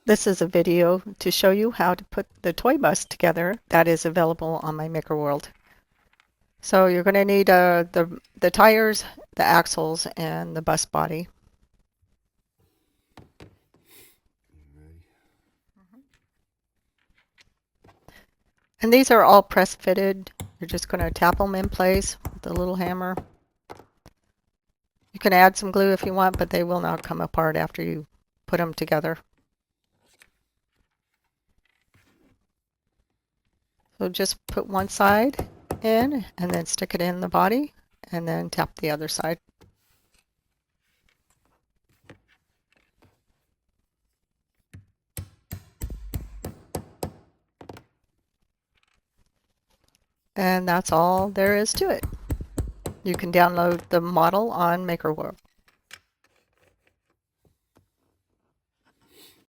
This is a video to show you how to put the toy bus together that is available on my Makerworld. So you're going to need the tires, the axles, and the bus body. And these are all press fitted. You're just going to tap them in place with a little hammer. You can add some glue if you want, but they will not come apart after you put them together. So just put one side in and then stick it in the body and then tap the other side. And that's all there is to it. You can download the model on Makerworld.